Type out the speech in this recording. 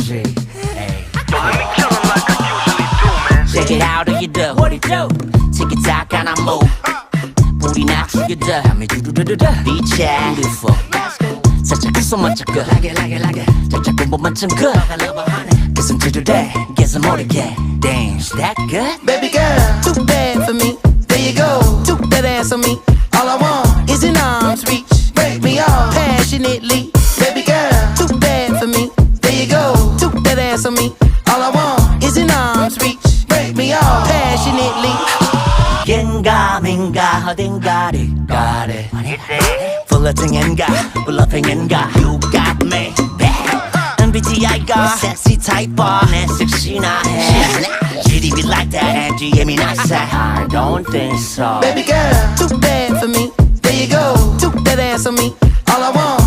거지. Check it out, how you do? What it do? Tick it tock and I move. 불이 나 죽여줘. Beach at beautiful. 살짝 그 멋져 그. 살짝 공부만 좀 그. Guess I'm today. Guess I'm 모르게. Damn, is that good? Baby girl, too bad for me. There you go, took that ass on me. All I want is an arm's reach. Break me off passionately. Baby girl, too bad for me. There you go, took that ass on me. All I want is an arm's reach. Break me off passionately. 겐가 민가 어딘가를 가래 플러팅인가 블러핑인가 You got me MBTI가 섹시 타입봐 내 섹시나 해 GDB like that and GM이 나세 I don't think so Baby girl, too bad for me. There you go, took that ass on me. All I want